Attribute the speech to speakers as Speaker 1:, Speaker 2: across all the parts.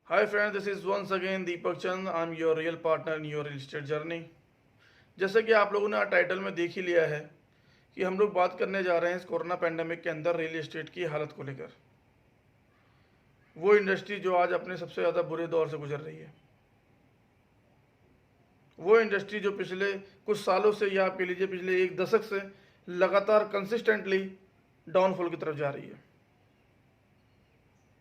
Speaker 1: Hi friends, this is once again Deepak Chand. I'm your real partner in your real estate journey. जैसे कि आप लोगों ने title में देख ही लिया है कि हम लोग बात करने जा रहे हैं इस कोरोना पैंडेमिक के अंदर रियल एस्टेट की हालत को लेकर। वो इंडस्ट्री जो आज अपने सबसे ज़्यादा बुरे दौर से गुजर रही है, वो इंडस्ट्री जो पिछले कुछ सालों से या आप कह लीजिए पिछले एक दशक से लगातार कंसिस्टेंटली डाउनफॉल की तरफ जा रही है।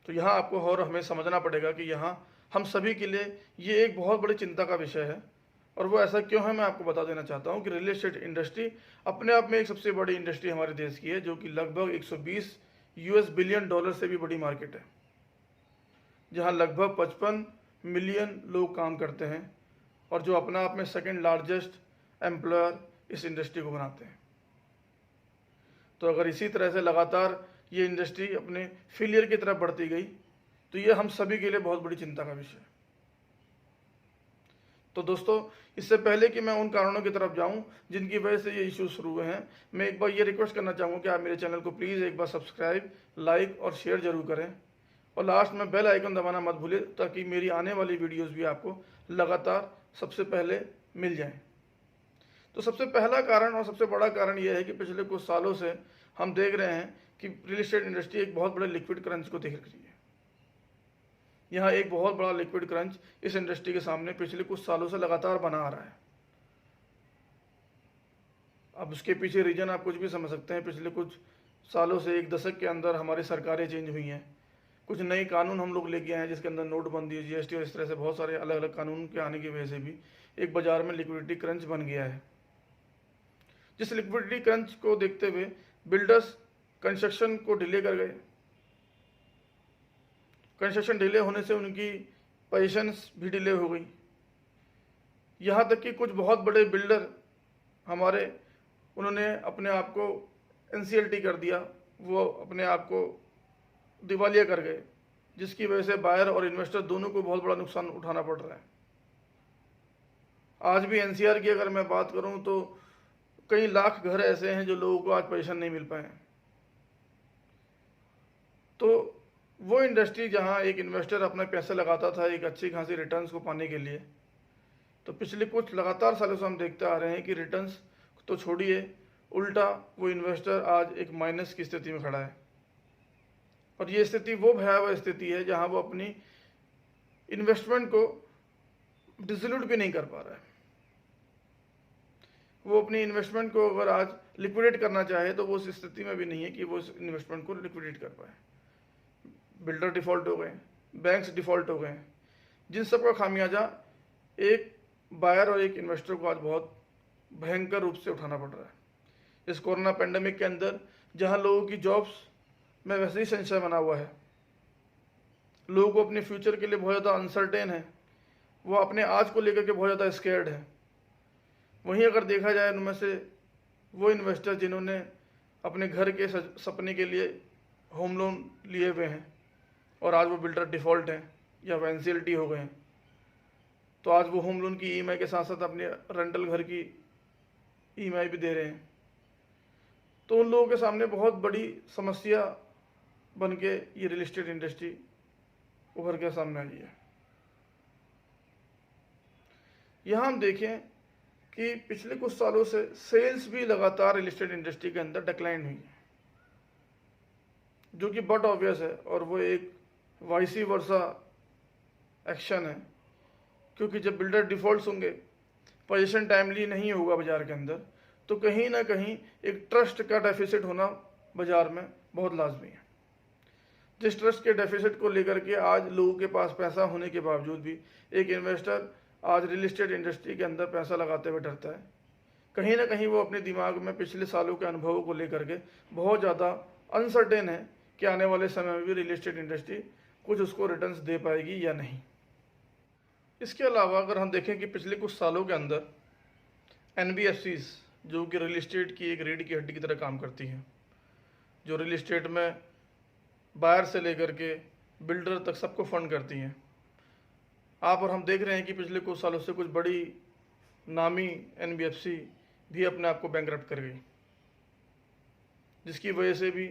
Speaker 1: तो यहाँ आपको और हमें समझना पड़ेगा कि यहाँ हम सभी के लिए ये एक बहुत बड़ी चिंता का विषय है। और वो ऐसा क्यों है, मैं आपको बता देना चाहता हूँ कि रियल एस्टेट इंडस्ट्री अपने आप में एक सबसे बड़ी इंडस्ट्री हमारे देश की है, जो कि लगभग 120 यूएस बिलियन डॉलर से भी बड़ी मार्केट है, जहाँ लगभग 55 मिलियन लोग काम करते हैं और जो अपना आप में सेकेंड लार्जेस्ट एम्प्लॉयर इस इंडस्ट्री को बनाते हैं। तो अगर इसी तरह से लगातार ये इंडस्ट्री अपने फेलियर की तरफ बढ़ती गई तो ये हम सभी के लिए बहुत बड़ी चिंता का विषय है। तो दोस्तों, इससे पहले कि मैं उन कारणों की तरफ जाऊं जिनकी वजह से ये इश्यूज शुरू हुए हैं, मैं एक बार ये रिक्वेस्ट करना चाहूँगा कि आप मेरे चैनल को प्लीज़ एक बार सब्सक्राइब, लाइक और शेयर जरूर करें और लास्ट में बेल आइकन दबाना मत भूलें, ताकि मेरी आने वाली वीडियोज़ भी आपको लगातार सबसे पहले मिल जाएँ। तो सबसे पहला कारण और सबसे बड़ा कारण यह है कि पिछले कुछ सालों से हम देख रहे हैं कि रियल एस्टेट इंडस्ट्री एक बहुत बड़े लिक्विड क्रंच को देख रही है। यहाँ एक बहुत बड़ा लिक्विड क्रंच इस इंडस्ट्री के सामने पिछले कुछ सालों से लगातार बना आ रहा है। अब उसके पीछे रीजन आप कुछ भी समझ सकते हैं। पिछले कुछ सालों से एक दशक के अंदर हमारी सरकारें चेंज हुई हैं, कुछ नए कानून हम लोग लेके आए हैं, जिसके अंदर नोटबंदी, जीएसटी और इस तरह से बहुत सारे अलग अलग कानून के आने की वजह से भी एक बाजार में लिक्विडिटी क्रंच बन गया है। जिस लिक्विडिटी क्रंच को देखते हुए बिल्डर्स कंस्ट्रक्शन को डिले कर गए। कंस्ट्रक्शन डिले होने से उनकी पोजीशंस भी डिले हो गई। यहाँ तक कि कुछ बहुत बड़े बिल्डर हमारे, उन्होंने अपने आप को एनसीएलटी कर दिया, वो अपने आप को दिवालिया कर गए, जिसकी वजह से बायर और इन्वेस्टर दोनों को बहुत बड़ा नुकसान उठाना पड़ रहा है। आज भी एनसीआर की अगर मैं बात करूं तो कई लाख घर ऐसे हैं जो लोगों को आज पोजीशन नहीं मिल पाए। तो वो इंडस्ट्री जहां एक इन्वेस्टर अपना पैसा लगाता था एक अच्छी खासी रिटर्न्स को पाने के लिए, तो पिछले कुछ लगातार सालों से हम देखते आ रहे हैं कि रिटर्न्स तो छोड़िए, उल्टा वो इन्वेस्टर आज एक माइनस की स्थिति में खड़ा है। और ये स्थिति वो भयावह स्थिति है जहां वो अपनी इन्वेस्टमेंट को डिसोल्यूट भी नहीं कर पा रहा है। वो अपनी इन्वेस्टमेंट को अगर आज लिक्विडेट करना चाहे तो वो उस स्थिति में भी नहीं है कि वो उस इन्वेस्टमेंट को लिक्विडेट कर पाए। बिल्डर डिफ़ॉल्ट हो गए, बैंक्स डिफ़ॉल्ट हो गए, जिन सब का खामियाजा एक बायर और एक इन्वेस्टर को आज बहुत भयंकर रूप से उठाना पड़ रहा है। इस कोरोना पेंडेमिक के अंदर जहां लोगों की जॉब्स में वैसे ही संशय बना हुआ है, लोगों को अपने फ्यूचर के लिए बहुत ज़्यादा अनसर्टेन है, वो अपने आज को लेकर के बहुत ज़्यादा स्केर्ड है। वहीं अगर देखा जाए उनमें से वो इन्वेस्टर जिन्होंने अपने घर के सपने के लिए होम लोन लिए हुए हैं और आज वो बिल्डर डिफ़ॉल्ट हैं या वो एनसीएलटी हो गए हैं, तो आज वो होम लोन की ईएमआई के साथ साथ अपने रेंटल घर की ईएमआई भी दे रहे हैं। तो उन लोगों के सामने बहुत बड़ी समस्या बन के ये रियल एस्टेट इंडस्ट्री उभर के सामने आई है। यहाँ हम देखें कि पिछले कुछ सालों से सेल्स भी लगातार रियल एस्टेट इंडस्ट्री के अंदर डिक्लाइन हुई है, जो कि बट ऑब्वियस है और वो एक वाइसी वर्सा एक्शन है। क्योंकि जब बिल्डर डिफ़ॉल्ट होंगे, पोजीशन टाइमली नहीं होगा बाज़ार के अंदर, तो कहीं ना कहीं एक ट्रस्ट का डेफिसिट होना बाज़ार में बहुत लाजमी है। जिस ट्रस्ट के डेफिसिट को लेकर के आज लोगों के पास पैसा होने के बावजूद भी एक इन्वेस्टर आज रियल एस्टेट इंडस्ट्री के अंदर पैसा लगाते हुए डरता है। कहीं ना कहीं वो अपने दिमाग में पिछले सालों के अनुभवों को लेकर के बहुत ज़्यादा अनसर्टेन है कि आने वाले समय में भी रियल एस्टेट इंडस्ट्री कुछ उसको रिटर्न्स दे पाएगी या नहीं। इसके अलावा अगर हम देखें कि पिछले कुछ सालों के अंदर एनबीएफसीज, जो कि रियल एस्टेट की एक रीढ़ की हड्डी की तरह काम करती हैं, जो रियल एस्टेट में बायर से लेकर के बिल्डर तक सबको फंड करती हैं, आप और हम देख रहे हैं कि पिछले कुछ सालों से कुछ बड़ी नामी एनबीएफसी भी अपने आप को बैंकरप्ट कर गई, जिसकी वजह से भी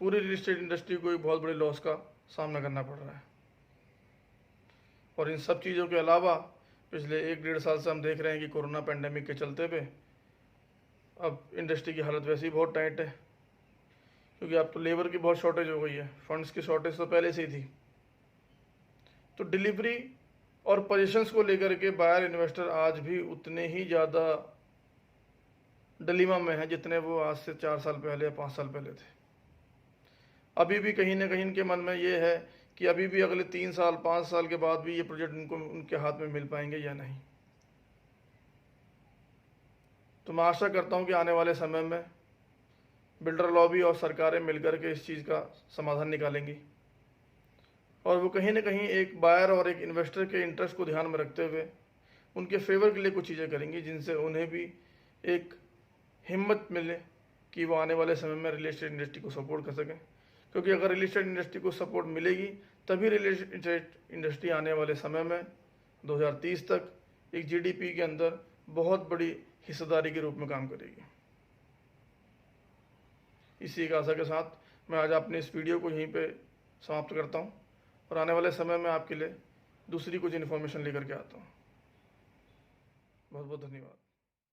Speaker 1: पूरी रियल एस्टेट इंडस्ट्री को एक बहुत बड़े लॉस का सामना करना पड़ रहा है। और इन सब चीज़ों के अलावा पिछले 1-1.5 साल से हम देख रहे हैं कि कोरोना पेंडेमिक के चलते हुए अब इंडस्ट्री की हालत वैसे ही बहुत टाइट है, क्योंकि अब तो लेबर की बहुत शॉर्टेज हो गई है। फंड्स की शॉर्टेज तो पहले से ही थी। तो डिलीवरी और पोजीशंस को लेकर के बायर इन्वेस्टर आज भी उतने ही ज़्यादा डिलीमा में है जितने वो आज से 4 साल पहले या 5 साल पहले थे। अभी भी कहीं ना कहीं इनके मन में ये है कि अभी भी अगले 3 साल 5 साल के बाद भी ये प्रोजेक्ट उनको उनके हाथ में मिल पाएंगे या नहीं। तो मैं आशा करता हूँ कि आने वाले समय में बिल्डर लॉबी और सरकारें मिलकर के इस चीज़ का समाधान निकालेंगी और वो कहीं ना कहीं एक बायर और एक इन्वेस्टर के इंटरेस्ट को ध्यान में रखते हुए उनके फेवर के लिए कुछ चीज़ें करेंगी, जिनसे उन्हें भी एक हिम्मत मिले कि वो आने वाले समय में रियल एस्टेट इंडस्ट्री को सपोर्ट कर सकें। क्योंकि अगर रियल एस्टेट इंडस्ट्री को सपोर्ट मिलेगी तभी रियल एस्टेट इंडस्ट्री आने वाले समय में 2030 तक एक जीडीपी के अंदर बहुत बड़ी हिस्सेदारी के रूप में काम करेगी। इसी एक आशा के साथ मैं आज अपनी इस वीडियो को यहीं पे समाप्त करता हूँ और आने वाले समय में आपके लिए दूसरी कुछ इन्फॉर्मेशन लेकर के आता हूँ। बहुत बहुत धन्यवाद।